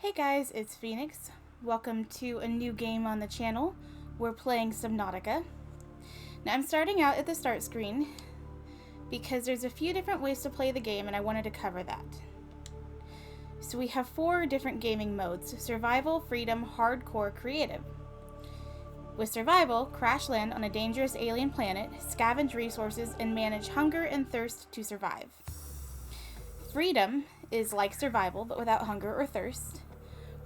Hey guys, it's Phoenix. Welcome to a new game on the channel. We're playing Subnautica. Now I'm starting out at the start screen because there's a few different ways to play the game and I wanted to cover that. So we have 4 different gaming modes: Survival, Freedom, Hardcore, Creative. With Survival, crash land on a dangerous alien planet, scavenge resources, and manage hunger and thirst to survive. Freedom is like Survival but without hunger or thirst.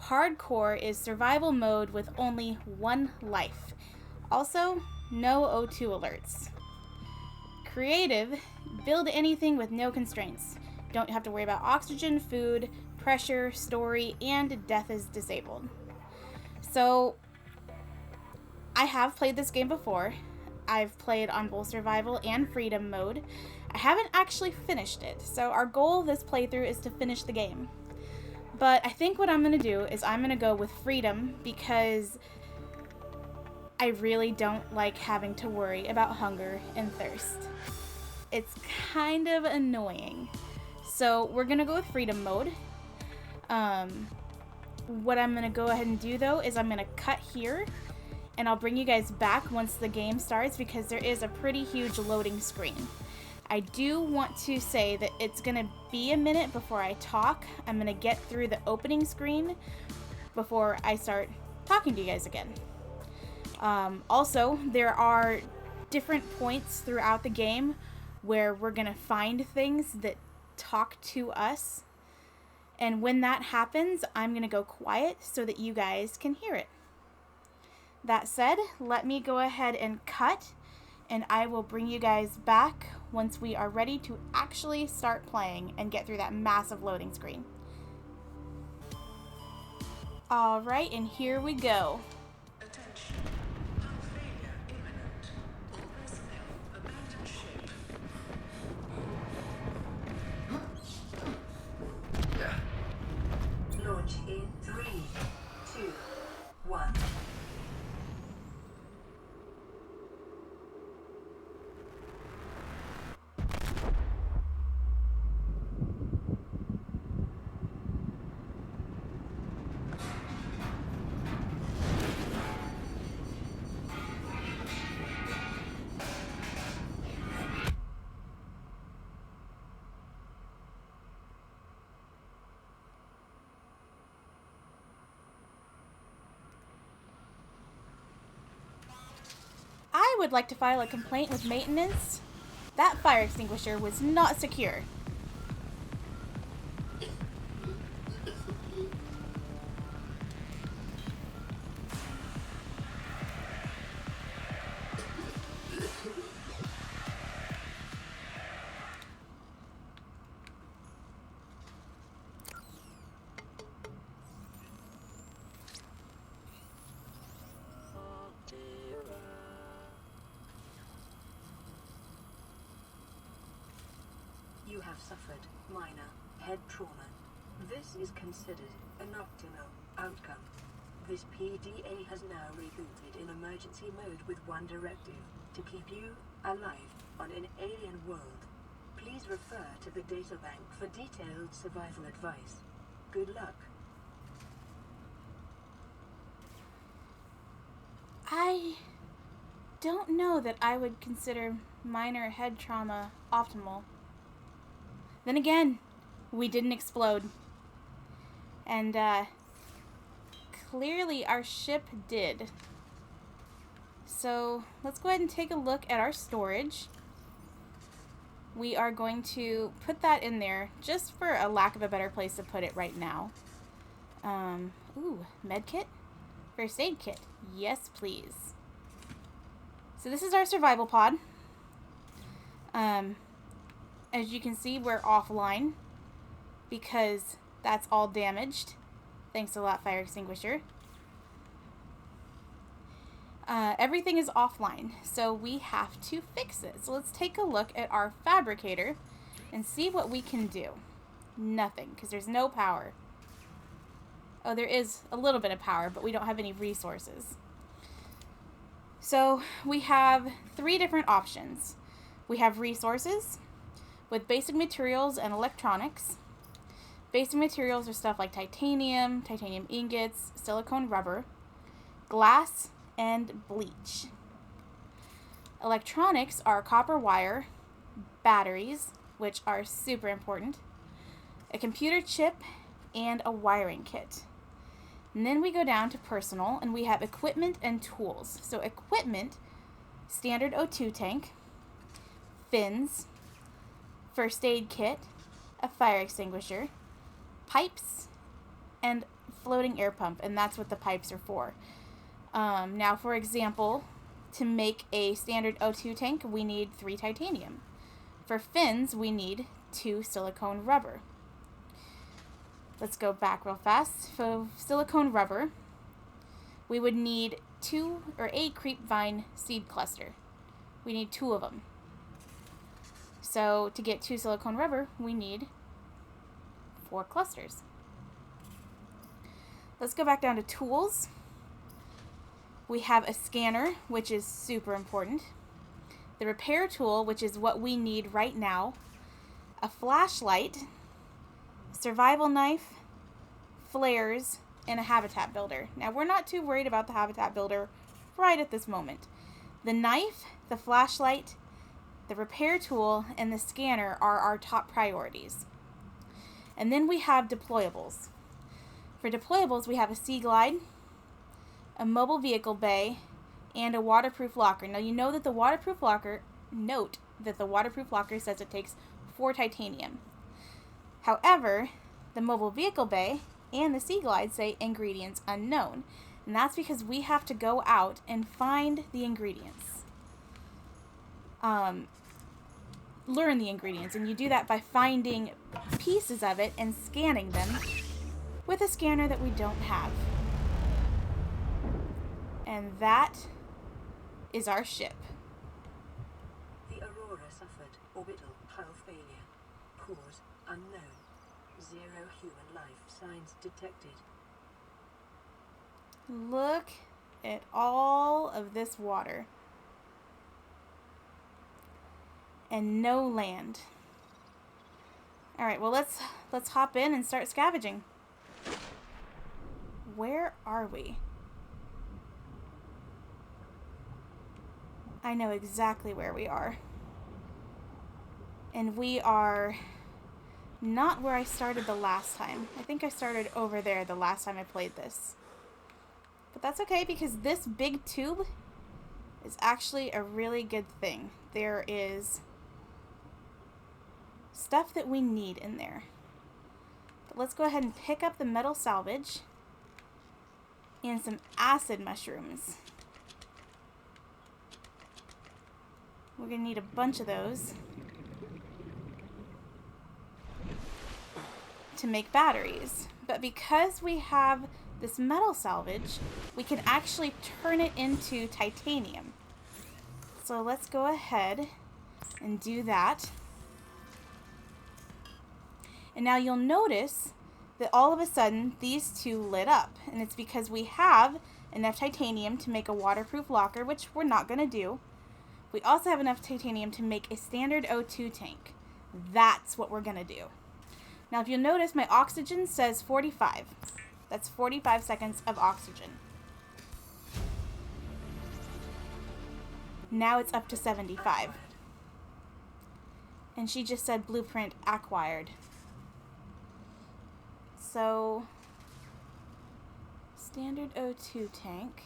Hardcore is survival mode with only 1 life. Also, no O2 alerts. Creative, build anything with no constraints. Don't have to worry about oxygen, food, pressure, story, and death is disabled. So, I have played this game before. I've played on both survival and freedom mode. I haven't actually finished it, so our goal this playthrough is to finish the game. But I think what I'm going to do is I'm going to go with freedom because I really don't like having to worry about hunger and thirst. It's kind of annoying. So we're going to go with freedom mode. What I'm going to go ahead and do though is I'm going to cut here and I'll bring you guys back once the game starts because there is a pretty huge loading screen. I do want to say that it's going to be a minute before I talk. I'm going to get through the opening screen before I start talking to you guys again. Also, there are different points throughout the game where we're going to find things that talk to us. And when that happens, I'm going to go quiet so that you guys can hear it. That said, let me go ahead and cut, and I will bring you guys back once we are ready to actually start playing and get through that massive loading screen. Alright, and here we go. Attention. Hull failure imminent. All personnel abandon ship. Launch in 3, 2, 1. I would like to file a complaint with maintenance. That fire extinguisher was not secure. You have suffered minor head trauma. This is considered an optimal outcome. This PDA has now rebooted in emergency mode with one directive: to keep you alive on an alien world. Please refer to the databank for detailed survival advice. Good luck. I don't know that I would consider minor head trauma optimal. Then again, we didn't explode. And clearly our ship did. So let's go ahead and take a look at our storage. We are going to put that in there just for a lack of a better place to put it right now. Ooh, med kit? First aid kit. Yes, please. So this is our survival pod. As you can see, we're offline because that's all damaged. Thanks a lot, fire extinguisher. Everything is offline, so we have to fix it. So let's take a look at our fabricator and see what we can do. Nothing, because there's no power. Oh, there is a little bit of power, but we don't have any resources. So we have 3 different options. We have resources with basic materials and electronics, Basic materials are stuff like titanium, titanium ingots, silicone rubber, glass, and bleach. Electronics are copper wire, batteries, which are super important, a computer chip, and a wiring kit. And then we go down to personal, and we have equipment and tools. So equipment, standard O2 tank, fins, first aid kit, a fire extinguisher, pipes, and floating air pump, and that's what the pipes are for. Now, for example, to make a standard O2 tank, we need 3 titanium. For fins, we need 2 silicone rubber. Let's go back real fast. For silicone rubber, we would need a creep vine seed cluster. We need 2 of them. So to get 2 silicone rubber, we need 4 clusters. Let's go back down to tools. We have a scanner, which is super important. The repair tool, which is what we need right now. A flashlight, survival knife, flares, and a habitat builder. Now, we're not too worried about the habitat builder right at this moment. The knife, the flashlight, the repair tool, and the scanner are our top priorities. And then we have deployables. For deployables, we have a sea glide, a mobile vehicle bay, and a waterproof locker. Now, note that the waterproof locker says it takes 4 titanium. However, the mobile vehicle bay and the sea glide say ingredients unknown. And that's because we have to go out and find the ingredients. Learn the ingredients. And you do that by finding pieces of it and scanning them with a scanner that we don't have. And that is our ship. The Aurora suffered orbital hull failure. Cause unknown. 0 human life signs detected. Look at all of this water. And no land. Alright, well let's hop in and start scavenging. Where are we? I know exactly where we are. And we are not where I started the last time. I think I started over there the last time I played this. But that's okay because this big tube is actually a really good thing. There is stuff that we need in there. But let's go ahead and pick up the metal salvage and some acid mushrooms. We're going to need a bunch of those to make batteries. But because we have this metal salvage, we can actually turn it into titanium. So let's go ahead and do that. And now you'll notice that all of a sudden these 2 lit up. And it's because we have enough titanium to make a waterproof locker, which we're not going to do. We also have enough titanium to make a standard O2 tank. That's what we're going to do. Now, if you'll notice, my oxygen says 45. That's 45 seconds of oxygen. Now it's up to 75. And she just said blueprint acquired. So, standard O2 tank.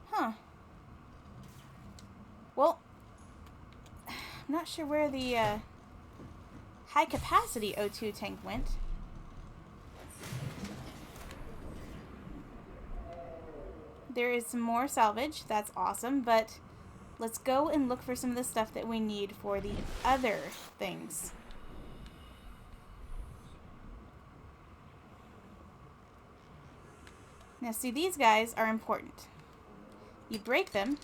Huh. Well, I'm not sure where the high capacity O2 tank went. There is some more salvage. That's awesome, but let's go and look for some of the stuff that we need for the other things. Now see, these guys are important. You break them.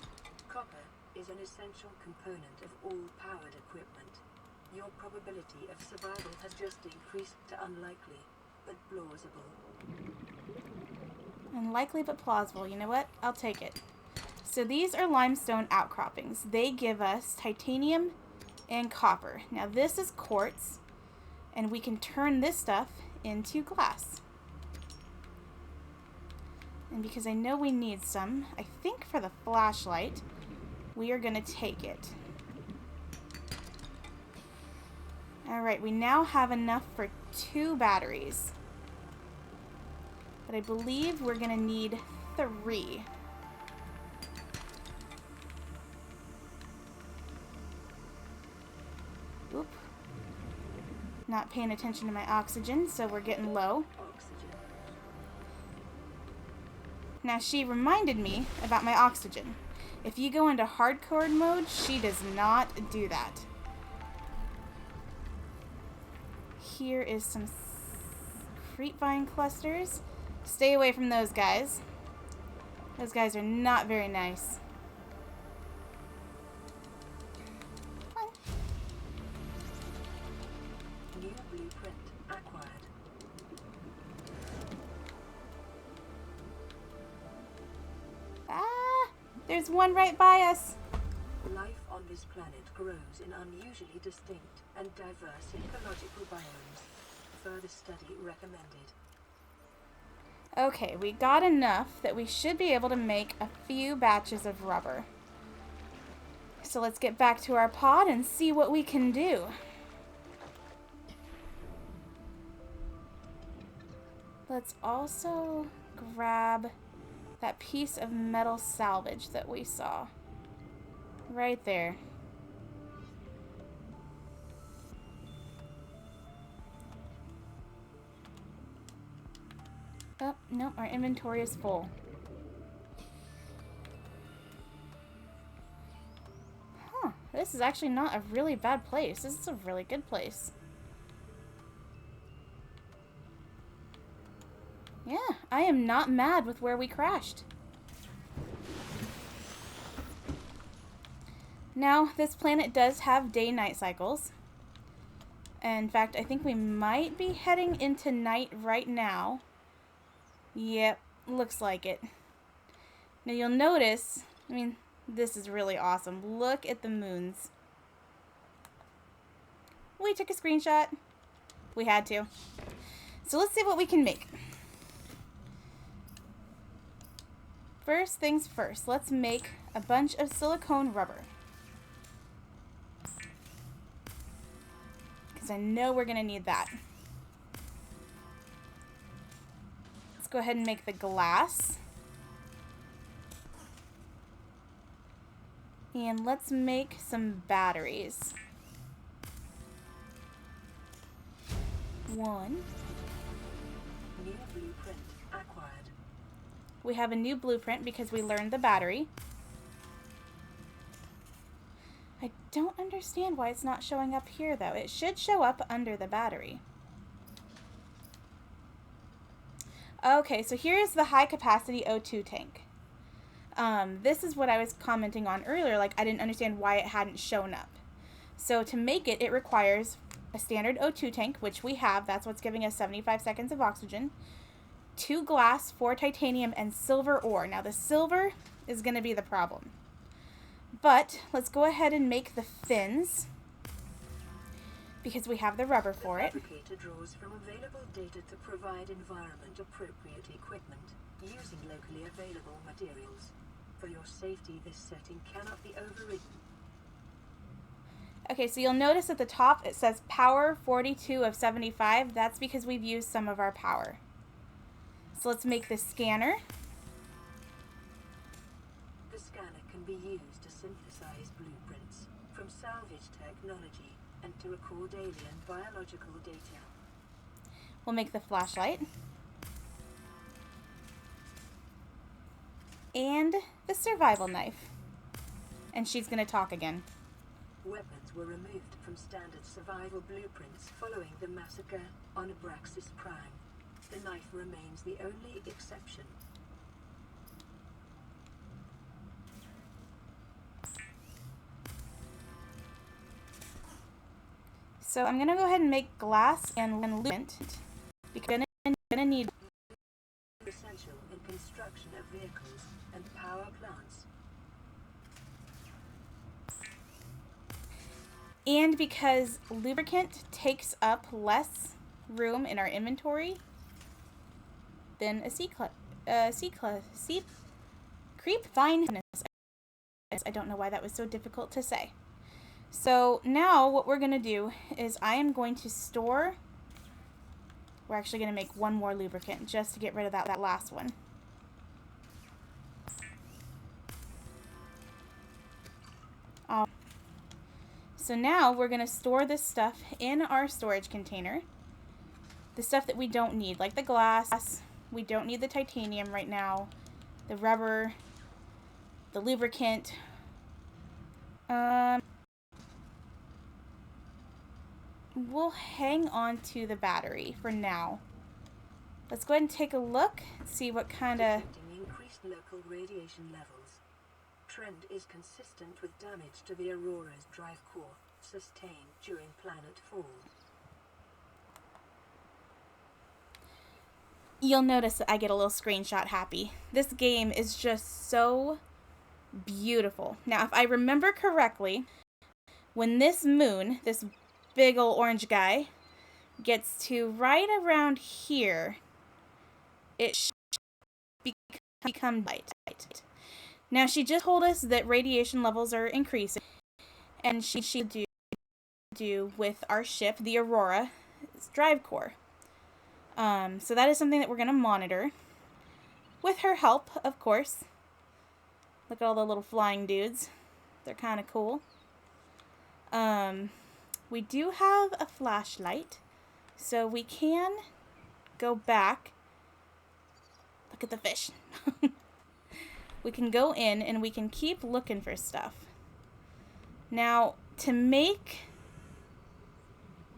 Copper is an essential component of all powered equipment. Your probability of survival has just increased to unlikely, but plausible. Unlikely but plausible. You know what? I'll take it. So these are limestone outcroppings. They give us titanium and copper. Now this is quartz, and we can turn this stuff into glass. And because I know we need some, I think for the flashlight, we are going to take it. Alright, we now have enough for 2 batteries. But I believe we're going to need 3. Oop. Not paying attention to my oxygen, so we're getting low. Now she reminded me about my oxygen. If you go into hardcore mode, she does not do that. Here is some creepvine clusters. Stay away from those guys. Those guys are not very nice. Come on. New blueprint acquired. Ah! There's one right by us. Life on this planet grows in unusually distinct and diverse ecological biomes. Further study recommended. Okay, we got enough that we should be able to make a few batches of rubber. So let's get back to our pod and see what we can do. Let's also grab that piece of metal salvage that we saw. Right there. Oh, no, our inventory is full. Huh, this is actually not a really bad place. This is a really good place. Yeah, I am not mad with where we crashed. Now, this planet does have day-night cycles. In fact, I think we might be heading into night right now. Yep, looks like it. Now you'll notice, I mean, this is really awesome. Look at the moons. We took a screenshot. We had to. So let's see what we can make. First things first, let's make a bunch of silicone rubber. Because I know we're going to need that. Let's go ahead and make the glass. And let's make some batteries. 1. New blueprint acquired. We have a new blueprint because we learned the battery. I don't understand why it's not showing up here, though. It should show up under the battery. Okay, so here's the high-capacity O2 tank. This is what I was commenting on earlier. Like, I didn't understand why it hadn't shown up. So to make it, it requires a standard O2 tank, which we have. That's what's giving us 75 seconds of oxygen. 2 glass, 4 titanium, and silver ore. Now, the silver is going to be the problem. But let's go ahead and make the fins, because we have the rubber for it. The fabricator draws from available data to provide environment-appropriate equipment using locally available materials. For your safety, this setting cannot be overridden. Okay, so you'll notice at the top it says power 42 of 75. That's because we've used some of our power. So let's make the scanner. The scanner can be used to synthesize blueprints from salvage technology and to record alien biological data. We'll make the flashlight. And the survival knife. And she's going to talk again. Weapons were removed from standard survival blueprints following the massacre on Abraxas Prime. The knife remains the only exception. So I'm going to go ahead and make glass and lubricant, because I'm going to need... Essential in construction of vehicles and power plants. And because lubricant takes up less room in our inventory than a creep vine. I don't know why that was so difficult to say. So now what we're going to do is I am going to store... We're actually going to make one more lubricant just to get rid of that last one. So now we're going to store this stuff in our storage container. The stuff that we don't need, like the glass. We don't need the titanium right now. The rubber. The lubricant. We'll hang on to the battery for now. Let's go ahead and take a look and see what kind of... Increased local radiation levels. Trend is consistent with damage to the Aurora's drive core sustained during planet fall. You'll notice that I get a little screenshot happy. This game is just so beautiful. Now, if I remember correctly, when this moon, this big old orange guy, gets to right around here, it should become light. Now, she just told us that radiation levels are increasing, and she do with our ship, the Aurora's drive core. So that is something that we're going to monitor, with her help, of course. Look at all the little flying dudes. They're kind of cool. We do have a flashlight, so we can go back. Look at the fish. We can go in and we can keep looking for stuff. Now, to make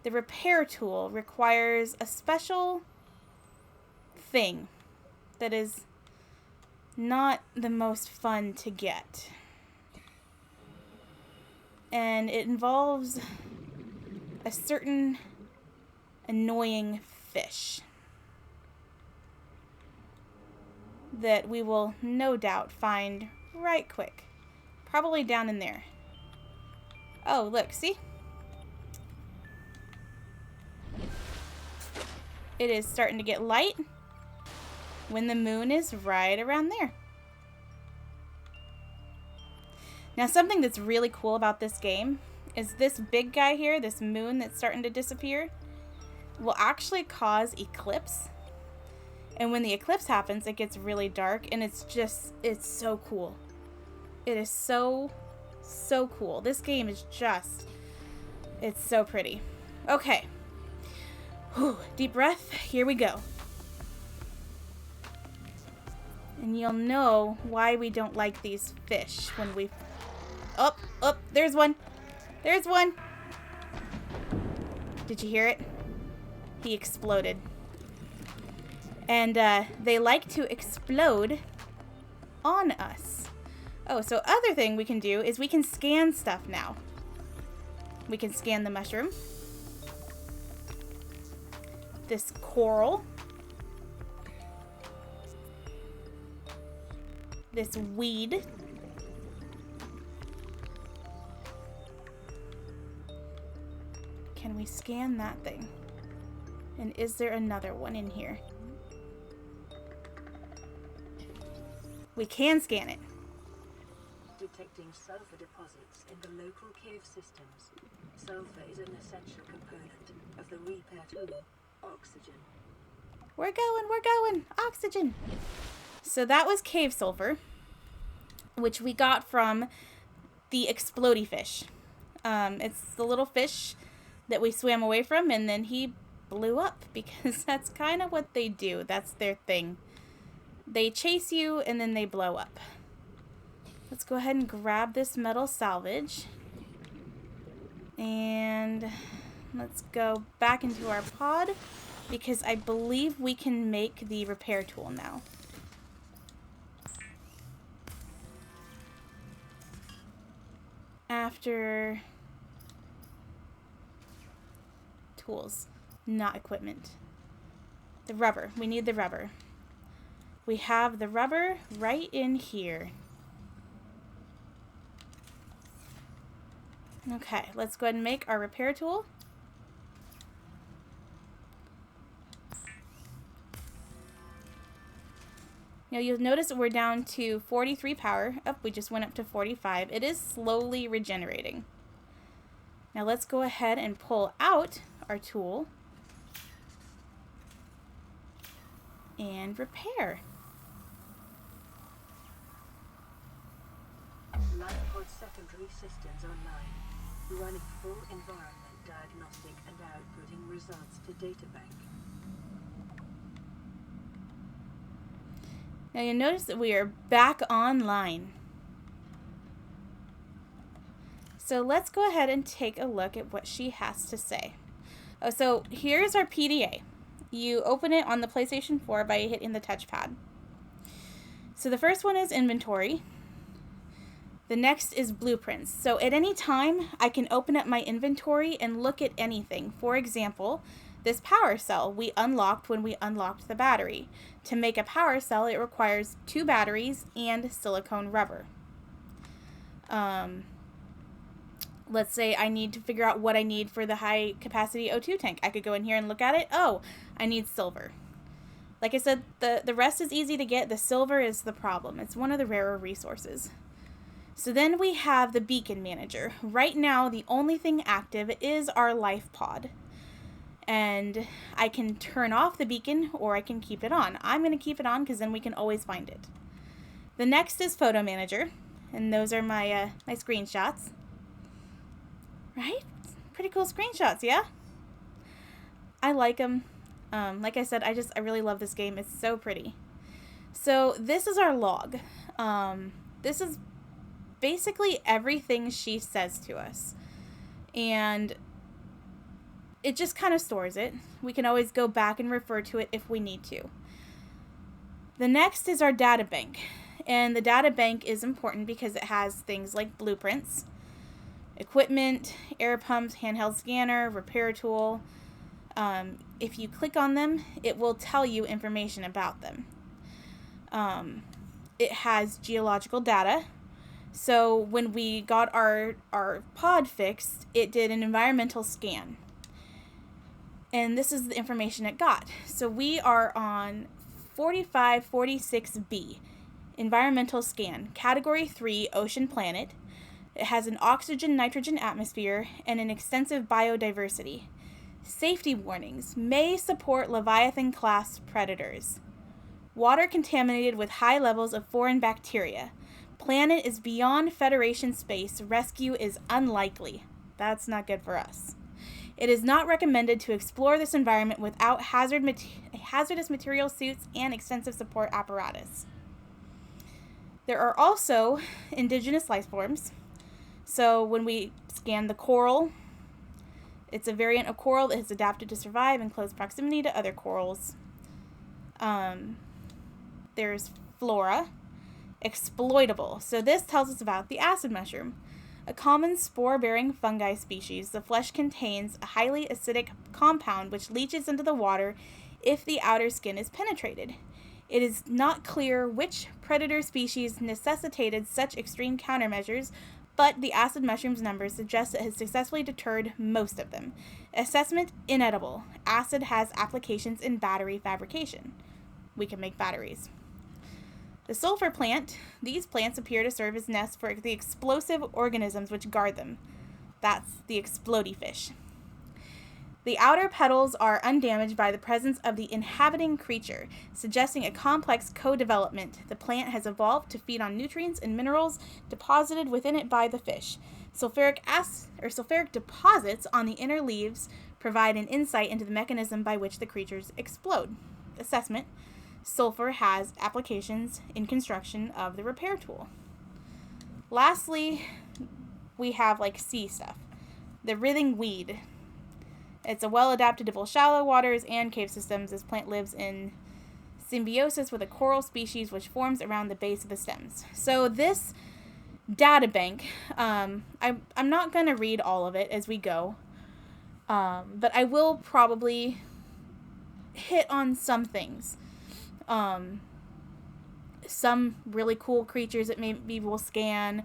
the repair tool requires a special thing that is not the most fun to get. And it involves a certain annoying fish that we will no doubt find right quick. Probably down in there. Oh, look, see? It is starting to get light when the moon is right around there. Now, something that's really cool about this game is this big guy here, this moon that's starting to disappear, will actually cause eclipse. And when the eclipse happens, it gets really dark, and it's so cool. It is so cool. This game is it's so pretty. Okay. Whew, deep breath. Here we go. And you'll know why we don't like these fish when we... Oh, there's one. There's one. Did you hear it? He exploded. And they like to explode on us. Oh, so other thing we can do is we can scan stuff now. We can scan the mushroom. This coral. This weed. Can we scan that thing? And is there another one in here? We can scan it. Detecting sulfur deposits in the local cave systems. Sulfur is an essential component of the repair tool. Oxygen. We're going. Oxygen. So that was cave sulfur, which we got from the explodey fish. It's the little fish that we swam away from, and then he blew up, because that's kind of what they do. That's their thing. They chase you, and then they blow up. Let's go ahead and grab this metal salvage. And let's go back into our pod, because I believe we can make the repair tool now. After tools, not equipment. The rubber. We need the rubber. We have the rubber right in here. Okay, let's go ahead and make our repair tool. Now you'll notice that we're down to 43 power. Oh, we just went up to 45. It is slowly regenerating. Now let's go ahead and pull out our tool and repair. Lifepod secondary systems online. Running full environment diagnostic and outputting results to databank. Now you'll notice that we are back online. So let's go ahead and take a look at what she has to say. Oh, so here's our PDA. You open it on the PlayStation 4 by hitting the touchpad. So the first one is inventory. The next is blueprints. So at any time, I can open up my inventory and look at anything. For example, this power cell we unlocked when we unlocked the battery. To make a power cell, it requires 2 batteries and silicone rubber. Let's say I need to figure out what I need for the high capacity O2 tank. I could go in here and look at it. Oh, I need silver. Like I said, the rest is easy to get. The silver is the problem. It's one of the rarer resources. So then we have the beacon manager. Right now, the only thing active is our life pod. And I can turn off the beacon or I can keep it on. I'm going to keep it on because then we can always find it. The next is photo manager. And those are my screenshots. Right? Pretty cool screenshots, yeah? I like them. Like I said, I really love this game. It's so pretty. So this is our log. This is basically everything she says to us. And it just kind of stores it. We can always go back and refer to it if we need to. The next is our data bank. And the data bank is important because it has things like blueprints, equipment, air pumps, handheld scanner, repair tool. If you click on them, it will tell you information about them. It has geological data. So when we got our pod fixed, it did an environmental scan. And this is the information it got. So we are on 4546B, environmental scan, category 3, ocean planet. It has an oxygen-nitrogen atmosphere and an extensive biodiversity. Safety warnings may support Leviathan-class predators. Water contaminated with high levels of foreign bacteria. Planet is beyond Federation space. Rescue is unlikely. That's not good for us. It is not recommended to explore this environment without hazardous material suits and extensive support apparatus. There are also indigenous life forms. So when we scan the coral, it's a variant of coral that has adapted to survive in close proximity to other corals. There's flora. Exploitable. So this tells us about the acid mushroom. A common spore-bearing fungi species, the flesh contains a highly acidic compound which leaches into the water if the outer skin is penetrated. It is not clear which predator species necessitated such extreme countermeasures, but the acid mushroom's numbers suggest it has successfully deterred most of them. Assessment: inedible. Acid has applications in battery fabrication. We can make batteries. The sulfur plant. These plants appear to serve as nests for the explosive organisms which guard them. That's the explodey fish. The outer petals are undamaged by the presence of the inhabiting creature, suggesting a complex co-development. The plant has evolved to feed on nutrients and minerals deposited within it by the fish. Sulfuric deposits on the inner leaves provide an insight into the mechanism by which the creatures explode. Assessment: sulfur has applications in construction of the repair tool. Lastly, we have like sea stuff. The writhing weed. It's a well-adapted to both shallow waters and cave systems. This plant lives in symbiosis with a coral species which forms around the base of the stems. So this data bank, I'm not going to read all of it as we go, but I will probably hit on some things. Some really cool creatures that maybe we'll scan,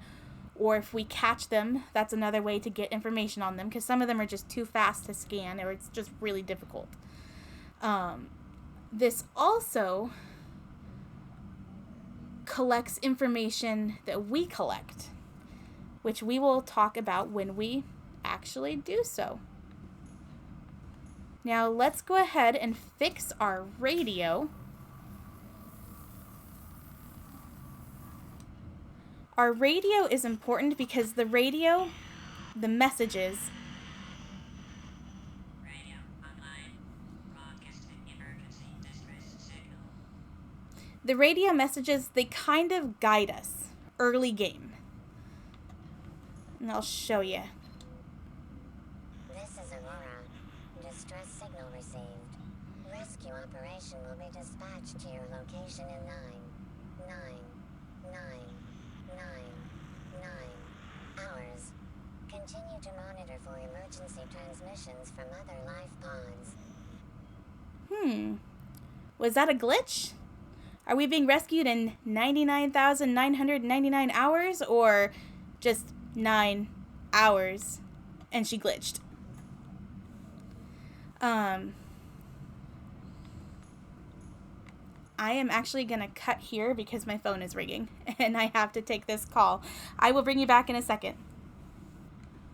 or if we catch them, that's another way to get information on them, because some of them are just too fast to scan, or it's just really difficult. This also collects information that we collect, which we will talk about when we actually do so. Now let's go ahead and fix our radio. Our radio is important because the radio, the messages, radio online, broadcasting emergency distress signal. The radio messages, they kind of guide us early game. And I'll show you. This is Aurora. Distress signal received. Rescue operation will be dispatched to your location in 9 hours. Continue to monitor for emergency transmissions from other life pods. Was that a glitch? Are we being rescued in 99,999 hours, or just 9 hours and she glitched? I am actually going to cut here because my phone is ringing and I have to take this call. I will bring you back in a second.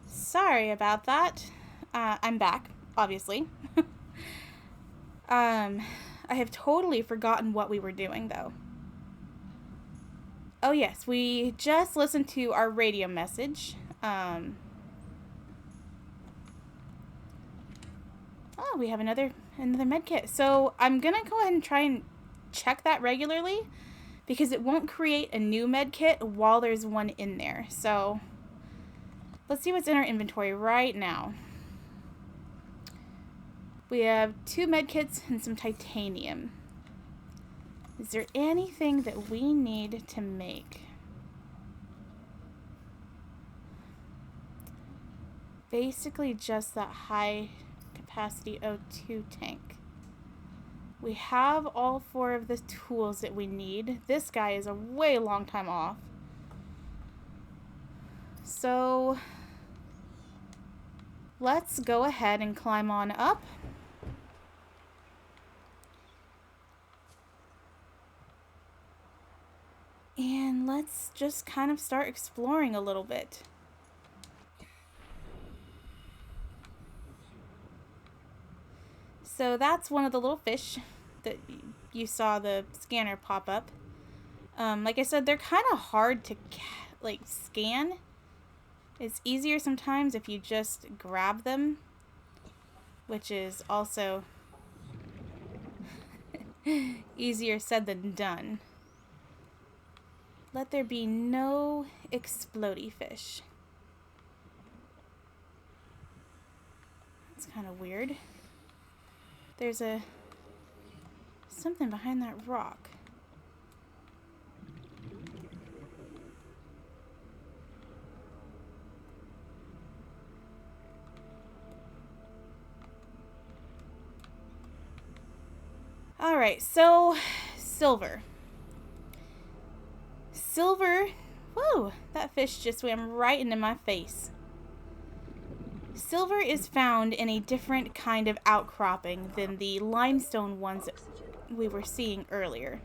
Sorry about that. I'm back, obviously. I have totally forgotten what we were doing, though. Oh, yes, we just listened to our radio message. Oh, we have another med kit. So I'm going to go ahead and try and check that regularly, because it won't create a new med kit while there's one in there. So let's see what's in our inventory right now. We have 2 med kits and some titanium. Is there anything that we need to make? Basically just that high capacity O2 tank. We have all 4 of the tools that we need. This guy is a way long time off. So let's go ahead and climb on up. And let's just kind of start exploring a little bit. So that's one of the little fish that you saw the scanner pop up. Like I said, they're kind of hard to scan. It's easier sometimes if you just grab them, which is also easier said than done. Let there be no explodey fish. That's kind of weird. There's something behind that rock. All right, so silver. Silver, whoa, that fish just swam right into my face. Silver is found in a different kind of outcropping than the limestone ones that we were seeing earlier.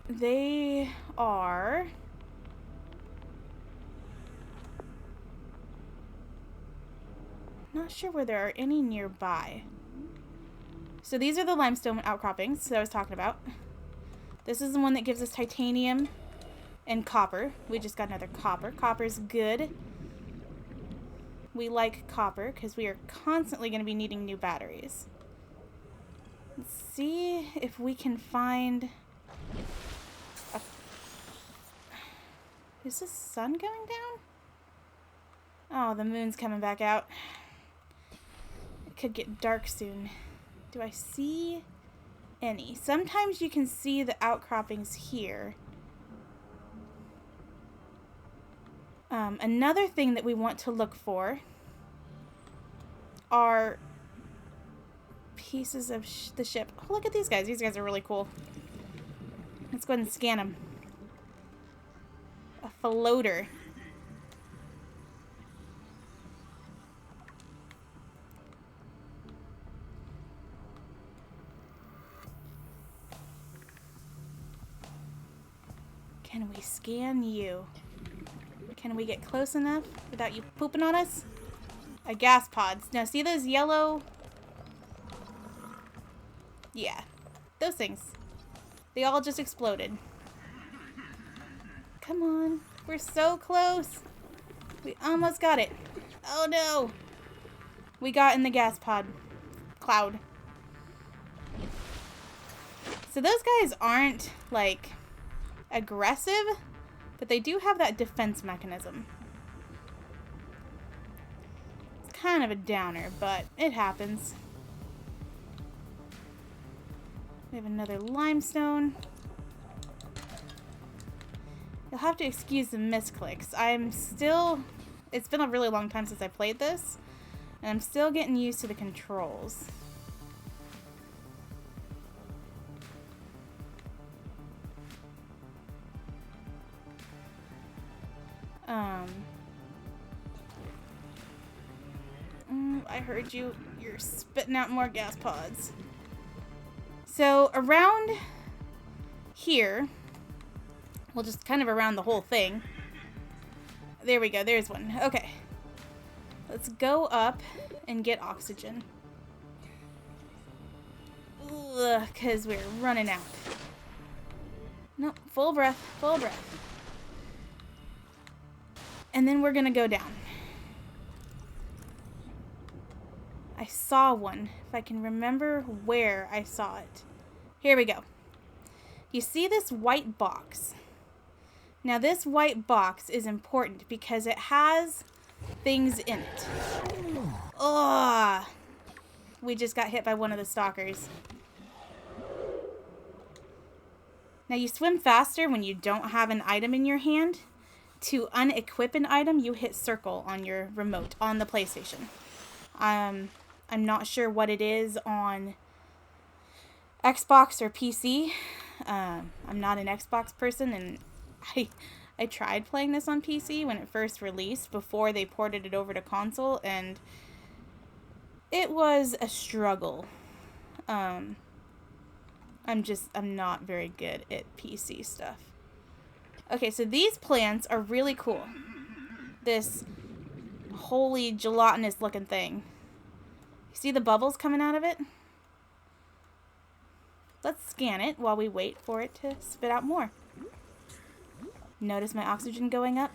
They are... not sure where there are any nearby. So these are the limestone outcroppings that I was talking about. This is the one that gives us titanium and copper. We just got another copper. Copper's good. We like copper because we are constantly going to be needing new batteries. Let's see if we can find... Is the sun going down? Oh, the moon's coming back out. It could get dark soon. Do I see any? Sometimes you can see the outcroppings here. Another thing that we want to look for are pieces of the ship. Oh, look at these guys. These guys are really cool. Let's go ahead and scan them. A floater. Can we scan you? Can we get close enough without you pooping on us? A gas pods. Now see those yellow... Yeah. Those things. They all just exploded. Come on. We're so close. We almost got it. Oh no. We got in the gas pod cloud. So those guys aren't like aggressive, but they do have that defense mechanism. It's kind of a downer, but it happens. We have another limestone. You'll have to excuse the misclicks. It's been a really long time since I played this, and I'm still getting used to the controls. I heard you. You're spitting out more gas pods. So around here, well, just kind of around the whole thing. There we go. There's one. Okay. Let's go up and get oxygen. Because we're running out. Nope. Full breath. Full breath. And then we're going to go down. I saw one. If I can remember where I saw it. Here we go. You see this white box? Now this white box is important because it has things in it. Oh, we just got hit by one of the stalkers. Now you swim faster when you don't have an item in your hand. To unequip an item, you hit circle on your remote on the PlayStation. I'm not sure what it is on Xbox or PC. I'm not an Xbox person, and I tried playing this on PC when it first released before they ported it over to console, and it was a struggle. I'm not very good at PC stuff. Okay, so these plants are really cool. This holy gelatinous looking thing. You see the bubbles coming out of it? Let's scan it while we wait for it to spit out more. Notice my oxygen going up?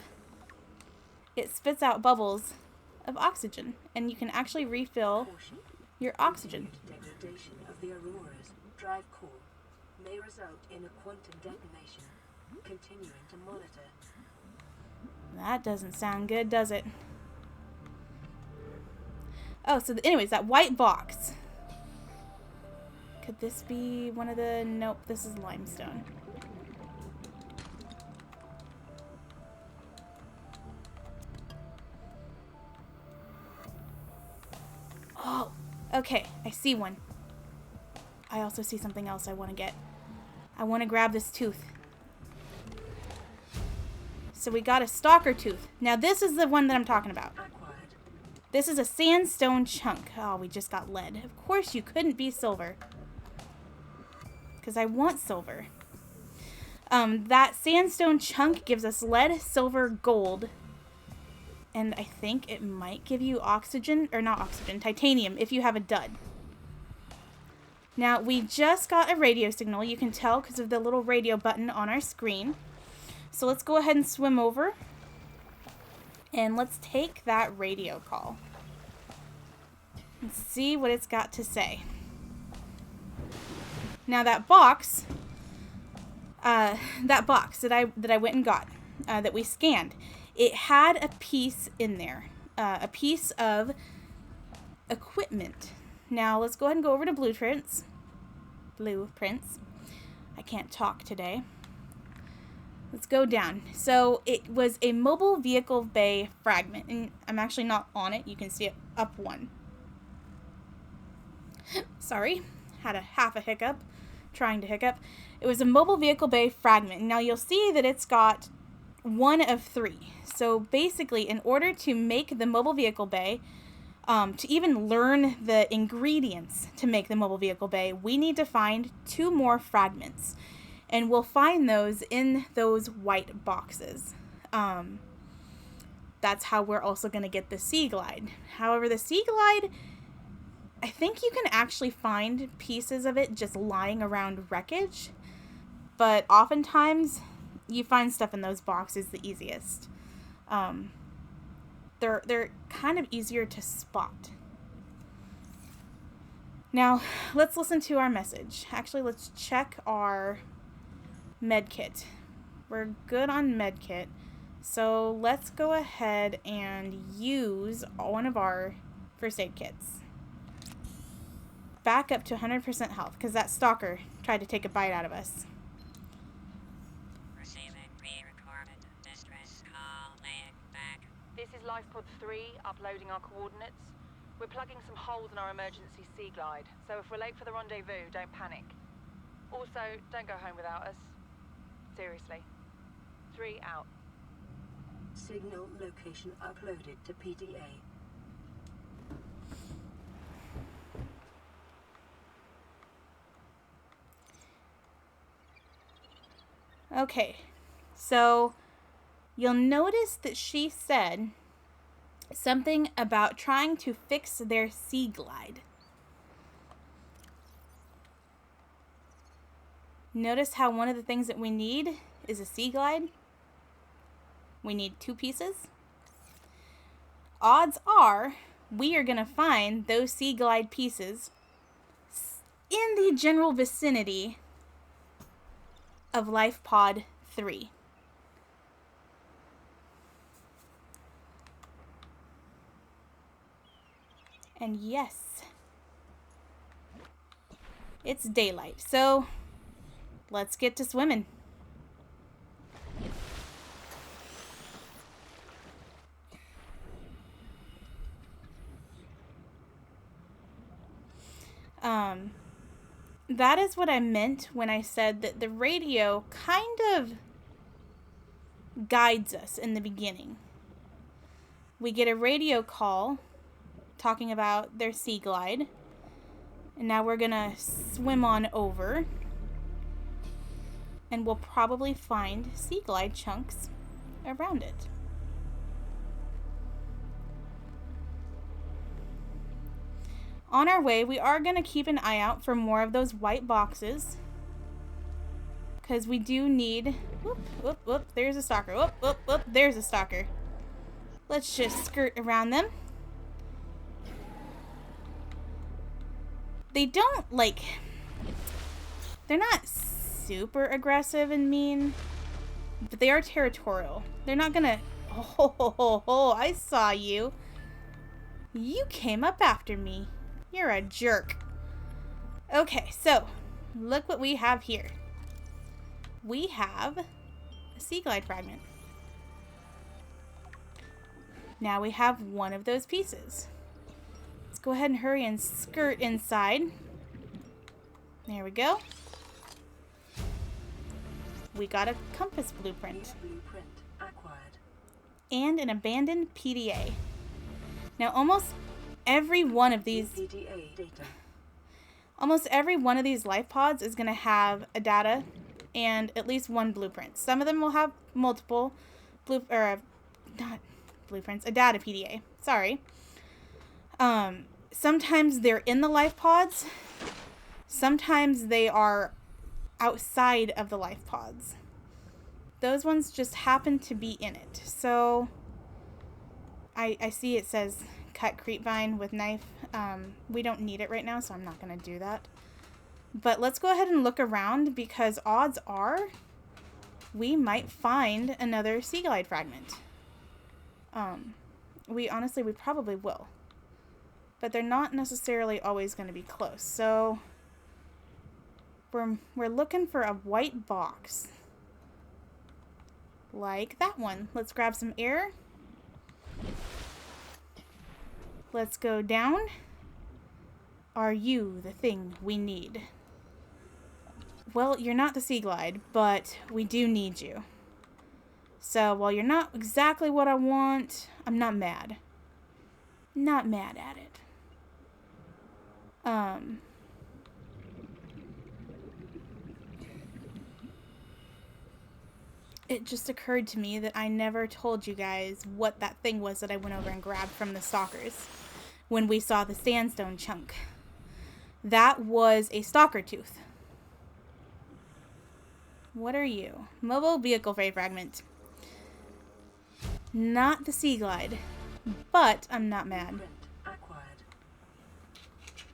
It spits out bubbles of oxygen, and you can actually refill your oxygen. Degradation of the Aurora's drive core may result in a quantum detonation. Continuing to monitor. That doesn't sound good, does it? Oh, so anyways, that white box. Could this be one of the... Nope, this is limestone. Oh, okay, I see one. I also see something else I want to get. I want to grab this tooth. So we got a Stalker Tooth. Now this is the one that I'm talking about. This is a sandstone chunk. Oh, we just got lead. Of course you couldn't be silver. Because I want silver. That sandstone chunk gives us lead, silver, gold. And I think it might give you oxygen, or not oxygen, titanium if you have a dud. Now we just got a radio signal. You can tell because of the little radio button on our screen. So let's go ahead and swim over. And let's take that radio call. And see what it's got to say. Now that box that I went and got, that we scanned, it had a piece in there. A piece of equipment. Now let's go ahead and go over to blueprints. I can't talk today. Let's go down. So it was a mobile vehicle bay fragment, and I'm actually not on it. You can see it up one. Sorry, had a half a hiccup, trying to hiccup. It was a mobile vehicle bay fragment. Now you'll see that it's got one of three. So basically, in order to make the mobile vehicle bay, to even learn the ingredients to make the mobile vehicle bay, we need to find 2 more fragments. And we'll find those in those white boxes. That's how we're also going to get the Sea Glide. However, the Sea Glide, I think you can actually find pieces of it just lying around wreckage. But oftentimes, you find stuff in those boxes the easiest. They're kind of easier to spot. Now, let's listen to our message. Actually, let's check our medkit. We're good on medkit. So let's go ahead and use one of our first aid kits. Back up to 100% health, because that stalker tried to take a bite out of us. Receiving pre-recorded distress call. Laying back. This is Lifepod 3, uploading our coordinates. We're plugging some holes in our emergency Sea Glide, so if we're late for the rendezvous, don't panic. Also, don't go home without us. Seriously. 3 out. Signal location uploaded to PDA. Okay, so you'll notice that she said something about trying to fix their Sea Glide. Notice how one of the things that we need is a Sea Glide. We need 2 pieces. Odds are we are going to find those Sea Glide pieces in the general vicinity of Life Pod 3. And yes, it's daylight, so let's get to swimming. That is what I meant when I said that the radio kind of guides us in the beginning. We get a radio call talking about their Sea Glide, and now we're gonna swim on over, and we'll probably find Sea Glide chunks around it. On our way, we are going to keep an eye out for more of those white boxes, because we do need... Whoop, whoop, whoop, there's a stalker. Whoop, whoop, whoop, there's a stalker. Let's just skirt around them. They don't, like... They're not super aggressive and mean, but they are territorial. They're not going to... Oh, I saw you. You came up after me. You're a jerk. Okay, so look what we have here. We have a Sea Glide fragment. Now we have one of those pieces. Let's go ahead and hurry and skirt inside. There we go. We got a compass blueprint. Blueprint acquired. And an abandoned PDA. Now almost every one of these PDA data. Almost every one of these life pods is going to have a data and at least one blueprint. Some of them will have multiple not blueprints, a data PDA. Sorry. Sometimes they're in the life pods. Sometimes they are outside of the life pods. Those ones just happen to be in it. So I see it says cut creepvine with knife. We don't need it right now, so I'm not going to do that. But let's go ahead and look around, because odds are we might find another Sea Glide fragment. We probably will. But they're not necessarily always going to be close. So we're looking for a white box. Like that one. Let's grab some air. Let's go down. Are you the thing we need? Well, you're not the Sea Glide, but we do need you. So, while you're not exactly what I want, I'm not mad. Not mad at it. It just occurred to me that I never told you guys what that thing was that I went over and grabbed from the stalkers when we saw the sandstone chunk. That was a Stalker Tooth. What are you? Mobile vehicle fragment. Not the Sea Glide, but I'm not mad.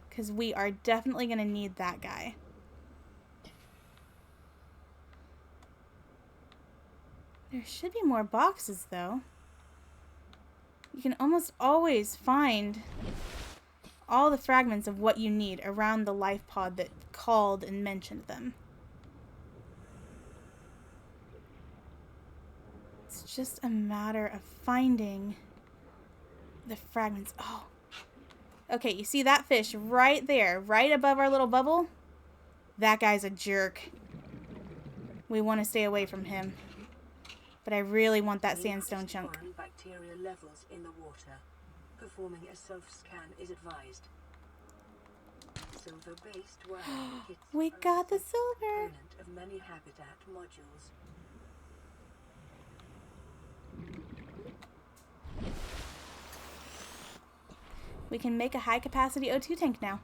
Because we are definitely going to need that guy. There should be more boxes, though. You can almost always find all the fragments of what you need around the life pod that called and mentioned them. It's just a matter of finding the fragments. Oh. Okay, you see that fish right there, right above our little bubble? That guy's a jerk. We want to stay away from him. But I really want that sandstone chunk. Bacteria levels in the water. Performing a self-scan is advised. Silver-based wiring kits We got the silver. component of many habitat modules. We can make a high-capacity O2 tank now.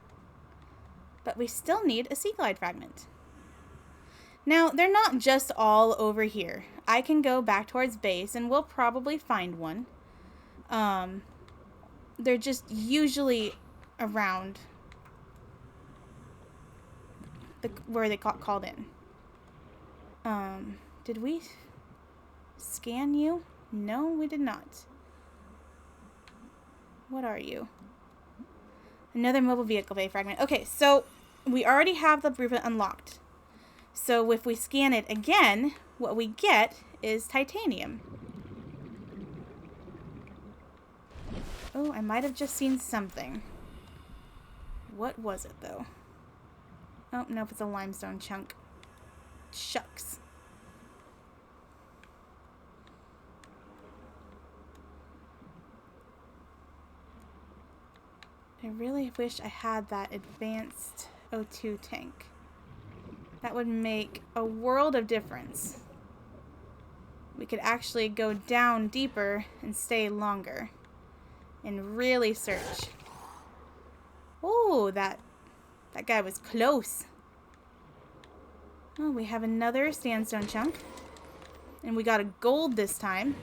But we still need a Sea Glide fragment. Now, they're not just all over here. I can go back towards base, and we'll probably find one. They're just usually around where they got called in. Did we scan you? No, we did not. What are you? Another mobile vehicle bay fragment. Okay, so we already have the blueprint unlocked. So if we scan it again, what we get is titanium. Oh, I might have just seen something. What was it, though? Oh, nope, it's a limestone chunk. Shucks. I really wish I had that advanced O2 tank. That would make a world of difference. We could actually go down deeper and stay longer. And really search. Oh, that guy was close. Oh, we have another sandstone chunk. And we got a gold this time.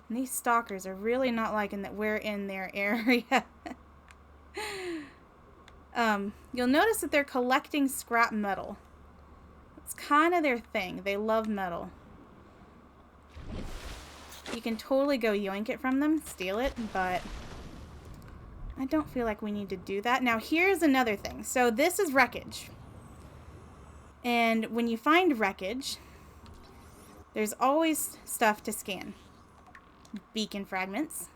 And these stalkers are really not liking that we're in their area. You'll notice that they're collecting scrap metal. It's kind of their thing. They love metal. You can totally go yoink it from them, steal it, but I don't feel like we need to do that. Now, here's another thing. So this is wreckage. And when you find wreckage, there's always stuff to scan. Beacon fragments.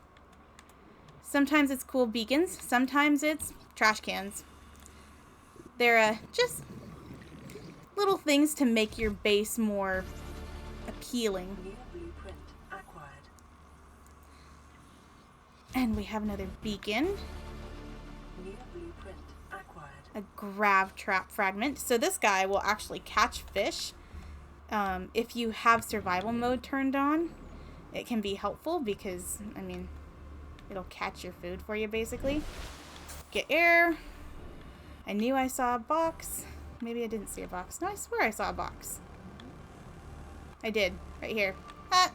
Sometimes it's cool beacons. Sometimes it's trash cans. They're just little things to make your base more appealing. New blueprint acquired. And we have another beacon. New blueprint acquired. A grav trap fragment. So this guy will actually catch fish. If you have survival mode turned on, it can be helpful because, I mean, it'll catch your food for you basically. Get air. I knew I saw a box. Maybe I didn't see a box. No, I swear I saw a box. I did. Right here. Ah.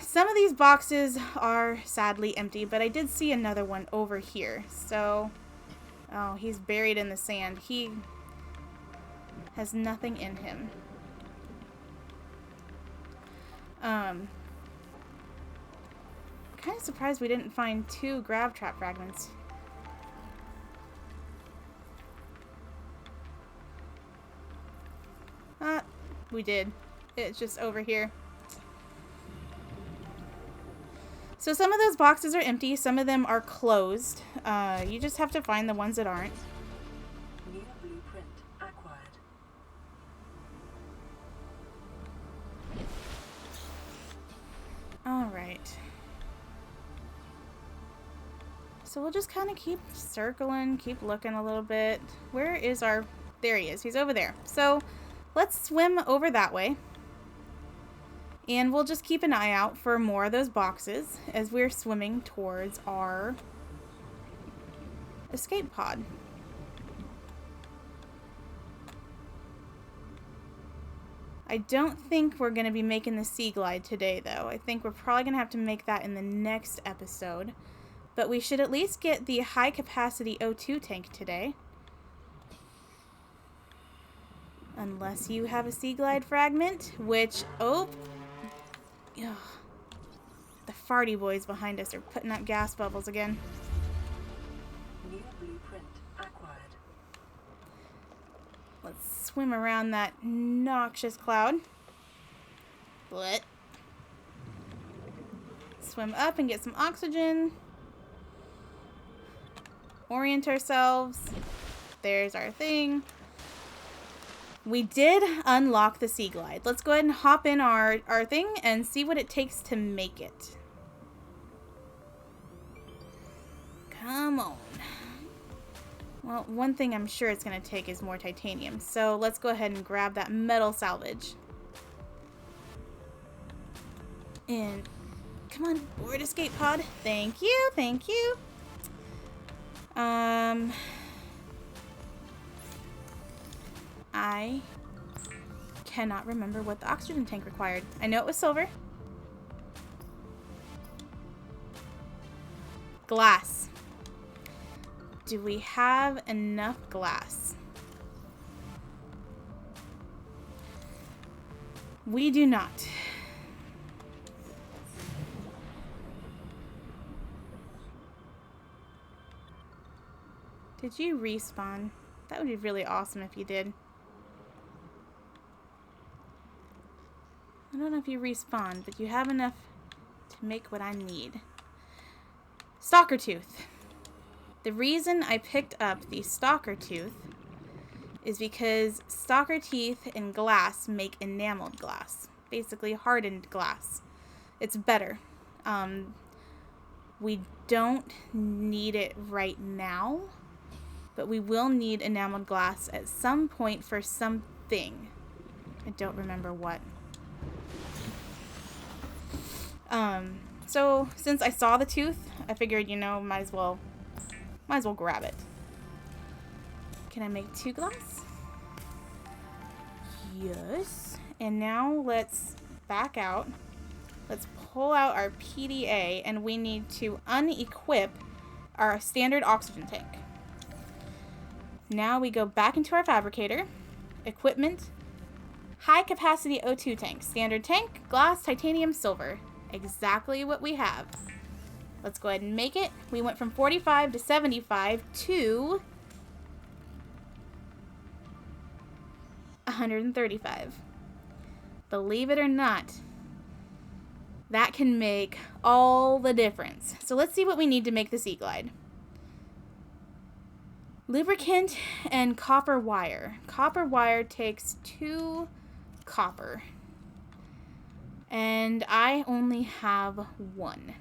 Some of these boxes are sadly empty, but I did see another one over here. So, oh, he's buried in the sand. He has nothing in him. I'm kind of surprised we didn't find 2 grav trap fragments. We did. It's just over here. So some of those boxes are empty, some of them are closed. You just have to find the ones that aren't. New blueprint acquired. Alright. So we'll just kind of keep circling, keep looking a little bit. Where is our... There he is. He's over there. So let's swim over that way. And we'll just keep an eye out for more of those boxes as we're swimming towards our escape pod. I don't think we're going to be making the sea glide today, though. I think we're probably going to have to make that in the next episode. But we should at least get the high-capacity O2 tank today. Unless you have a sea glide fragment, which... Oh! Ugh. The farty boys behind us are putting up gas bubbles again. New blueprint acquired. Let's swim around that noxious cloud. What? Swim up and get some oxygen. Orient ourselves. There's our thing. We did unlock the sea glide. Let's go ahead and hop in our thing and see what it takes to make it. Come on. Well, one thing I'm sure it's going to take is more titanium. So let's go ahead and grab that metal salvage. And come on, board escape pod. Thank you, thank you. I cannot remember what the oxygen tank required. I know it was silver. Glass. Do we have enough glass? We do not. Did you respawn? That would be really awesome if you did. I don't know if you respawn, but you have enough to make what I need. Stalker Tooth. The reason I picked up the Stalker Tooth is because stalker teeth and glass make enameled glass. Basically hardened glass. It's better. We don't need it right now, but we will need enameled glass at some point for something. I don't remember what. So since I saw the tooth, I figured, you know, might as well grab it. Can I make 2 glass? Yes. And now let's back out. Let's pull out our PDA, and we need to unequip our standard oxygen tank. Now we go back into our fabricator. Equipment. High capacity O2 tank. Standard tank, glass, titanium, silver. Exactly what we have. Let's go ahead and make it. We went from 45 to 75 to 135. Believe it or not, that can make all the difference. So let's see what we need to make the Sea Glide. Lubricant and copper wire. Copper wire takes 2 copper. And I only have 1.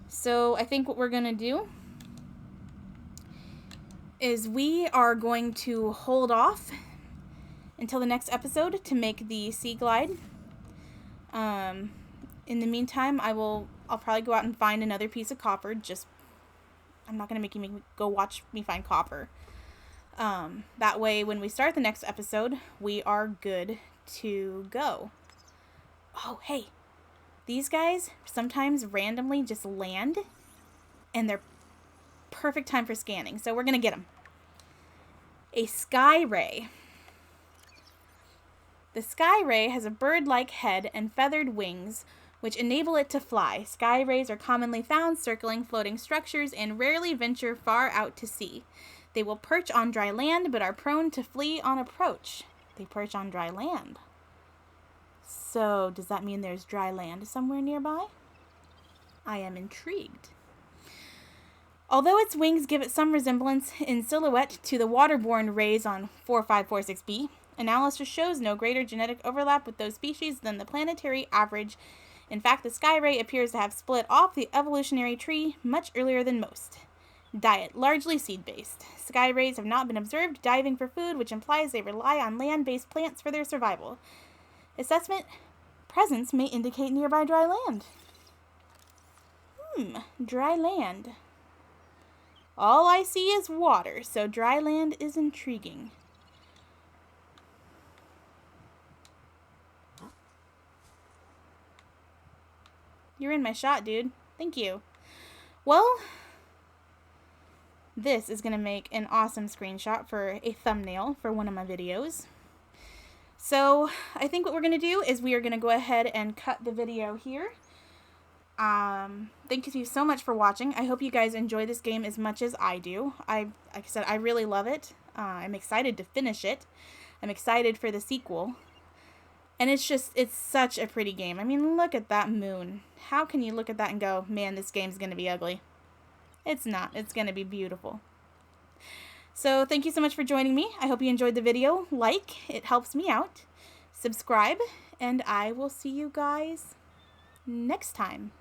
So I think what we're going to do is we are going to hold off until the next episode to make the Sea Glide. In the meantime, I'll probably go out and find another piece of copper. I'm not going to make you go watch me find copper. That way, when we start the next episode, we are good to go. Oh, hey. These guys sometimes randomly just land, and they're perfect time for scanning. So we're going to get them. A Sky Ray. The Sky Ray has a bird-like head and feathered wings, which enable it to fly. Sky Rays are commonly found circling floating structures and rarely venture far out to sea. They will perch on dry land, but are prone to flee on approach. They perch on dry land. So, does that mean there's dry land somewhere nearby? I am intrigued. Although its wings give it some resemblance in silhouette to the waterborne rays on 4546b, analysis shows no greater genetic overlap with those species than the planetary average. In fact, the sky ray appears to have split off the evolutionary tree much earlier than most. Diet, largely seed-based. Sky rays have not been observed diving for food, which implies they rely on land-based plants for their survival. Assessment, presence may indicate nearby dry land. Dry land. All I see is water, so dry land is intriguing. You're in my shot, dude. Thank you. Well, this is going to make an awesome screenshot for a thumbnail for one of my videos. So I think what we're going to do is we are going to go ahead and cut the video here. Thank you so much for watching. I hope you guys enjoy this game as much as I do. Like I said, I really love it. I'm excited to finish it. I'm excited for the sequel. And it's such a pretty game. I mean, look at that moon. How can you look at that and go, man, this game's going to be ugly? It's not. It's going to be beautiful. So thank you so much for joining me. I hope you enjoyed the video. Like, it helps me out. Subscribe, and I will see you guys next time.